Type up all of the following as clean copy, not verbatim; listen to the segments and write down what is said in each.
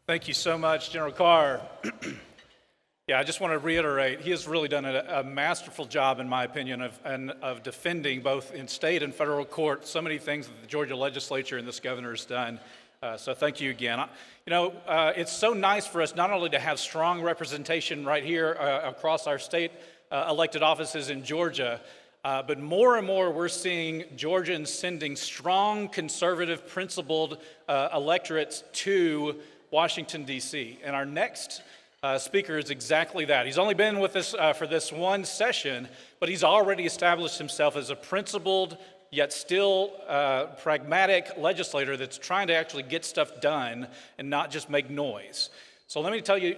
Thank you so much, General Carr. Yeah, I just want to reiterate, he has really done a masterful job, in my opinion, of defending both in state and federal court so many things that the Georgia legislature and this governor has done. So thank you again. It's so nice for us not only to have strong representation right here across our state elected offices in Georgia, but more and more we're seeing Georgians sending strong, conservative, principled electorates to Washington, D.C. And our next speaker is exactly that. He's only been with us for this one session, but he's already established himself as a principled, yet still pragmatic legislator that's trying to actually get stuff done and not just make noise. So let me tell you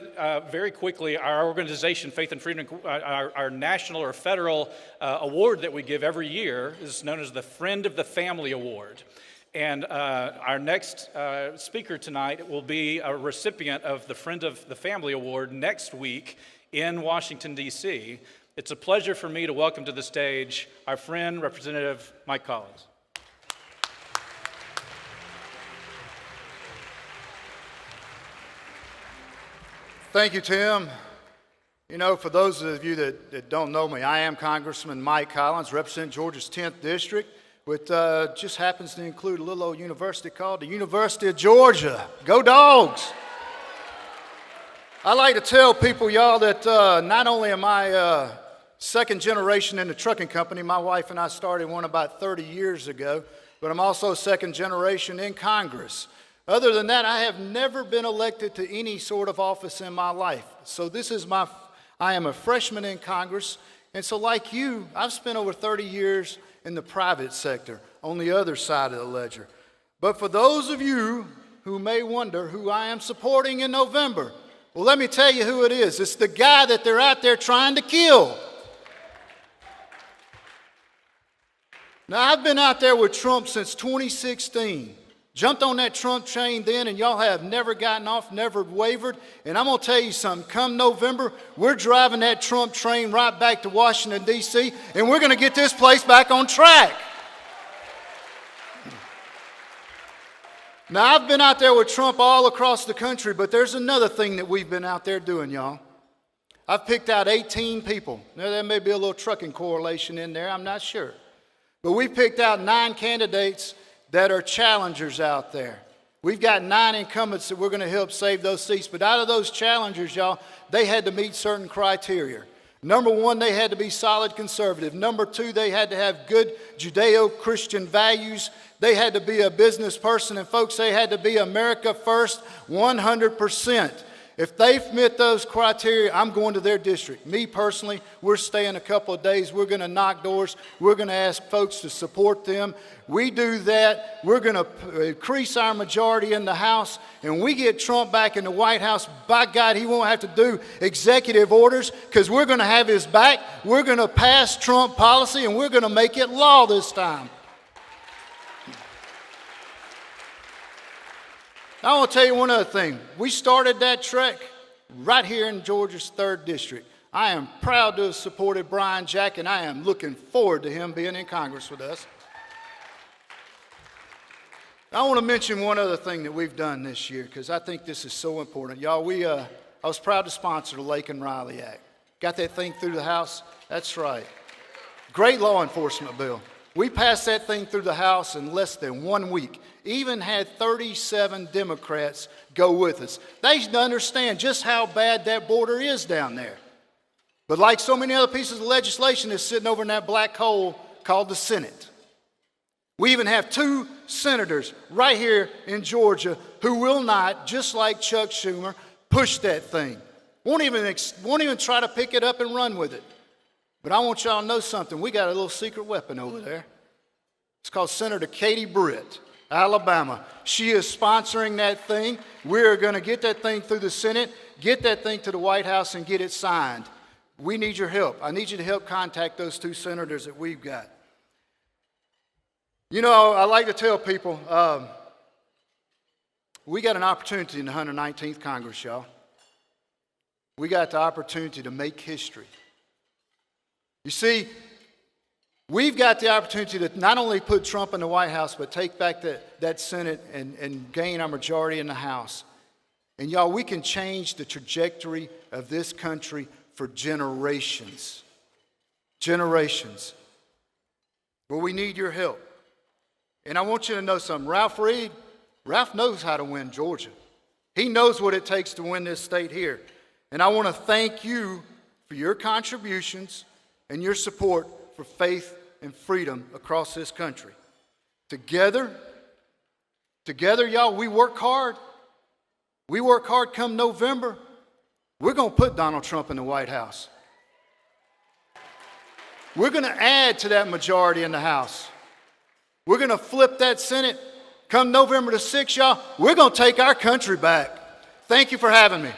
very quickly, our organization, Faith and Freedom, our national or federal award that we give every year is known as the Friend of the Family Award. And our next speaker tonight will be a recipient of the Friend of the Family Award next week in Washington, D.C. It's a pleasure for me to welcome to the stage our friend, Representative Mike Collins. Thank you, Tim. You know, for those of you that don't know me, I am Congressman Mike Collins, represent Georgia's 10th District, which just happens to include a little old university called the University of Georgia. Go Dogs! I like to tell people, y'all, that not only am I second generation in the trucking company, my wife and I started one about 30 years ago, but I'm also second generation in Congress. Other than that, I have never been elected to any sort of office in my life. So I am a freshman in Congress, and so like you, I've spent over 30 years in the private sector on the other side of the ledger. But for those of you who may wonder who I am supporting in November, well, let me tell you who it is. It's the guy that they're out there trying to kill. Now, I've been out there with Trump since 2016. Jumped on that Trump train then, and y'all have never gotten off, never wavered. And I'm going to tell you something. Come November, we're driving that Trump train right back to Washington, D.C., and we're going to get this place back on track. Now, I've been out there with Trump all across the country, but there's another thing that we've been out there doing, y'all. I've picked out 18 people. Now, there may be a little trucking correlation in there. I'm not sure. But we picked out 9 candidates that are challengers out there. We've got 9 incumbents that we're going to help save those seats. But out of those challengers, y'all, they had to meet certain criteria. Number 1, they had to be solid conservative. Number 2, they had to have good Judeo-Christian values. They had to be a business person. And folks, they had to be America first 100%. If they met those criteria, I'm going to their district. Me personally, we're staying a couple of days. We're going to knock doors. We're going to ask folks to support them. We do that. We're going to increase our majority in the House. And we get Trump back in the White House. By God, he won't have to do executive orders because we're going to have his back. We're going to pass Trump policy and we're going to make it law this time. I want to tell you one other thing. We started that trek right here in Georgia's 3rd District. I am proud to have supported Brian Jack, and I am looking forward to him being in Congress with us. I want to mention one other thing that we've done this year because I think this is so important. Y'all, I was proud to sponsor the Laken Riley Act. Got that thing through the House? That's right. Great law enforcement bill. We passed that thing through the House in less than 1 week. Even had 37 Democrats go with us. They understand just how bad that border is down there. But like so many other pieces of legislation that's sitting over in that black hole called the Senate. We even have 2 senators right here in Georgia who will not, just like Chuck Schumer, push that thing. Won't even try to pick it up and run with it. But I want y'all to know something. We got a little secret weapon over there. It's called Senator Katie Britt, Alabama. She is sponsoring that thing. We're going to get that thing through the Senate, get that thing to the White House, and get it signed. We need your help. I need you to help contact those 2 senators that we've got. You know, I like to tell people, we got an opportunity in the 119th Congress, y'all. We got the opportunity to make history. You see, we've got the opportunity to not only put Trump in the White House, but take back that Senate and gain our majority in the House. And y'all, we can change the trajectory of this country for generations. Generations. But we need your help. And I want you to know something. Ralph knows how to win Georgia. He knows what it takes to win this state here. And I want to thank you for your contributions and your support for faith and freedom across this country. Together, y'all, we work hard. We work hard come November. We're going to put Donald Trump in the White House. We're going to add to that majority in the House. We're going to flip that Senate. Come November the 6th, y'all, we're going to take our country back. Thank you for having me.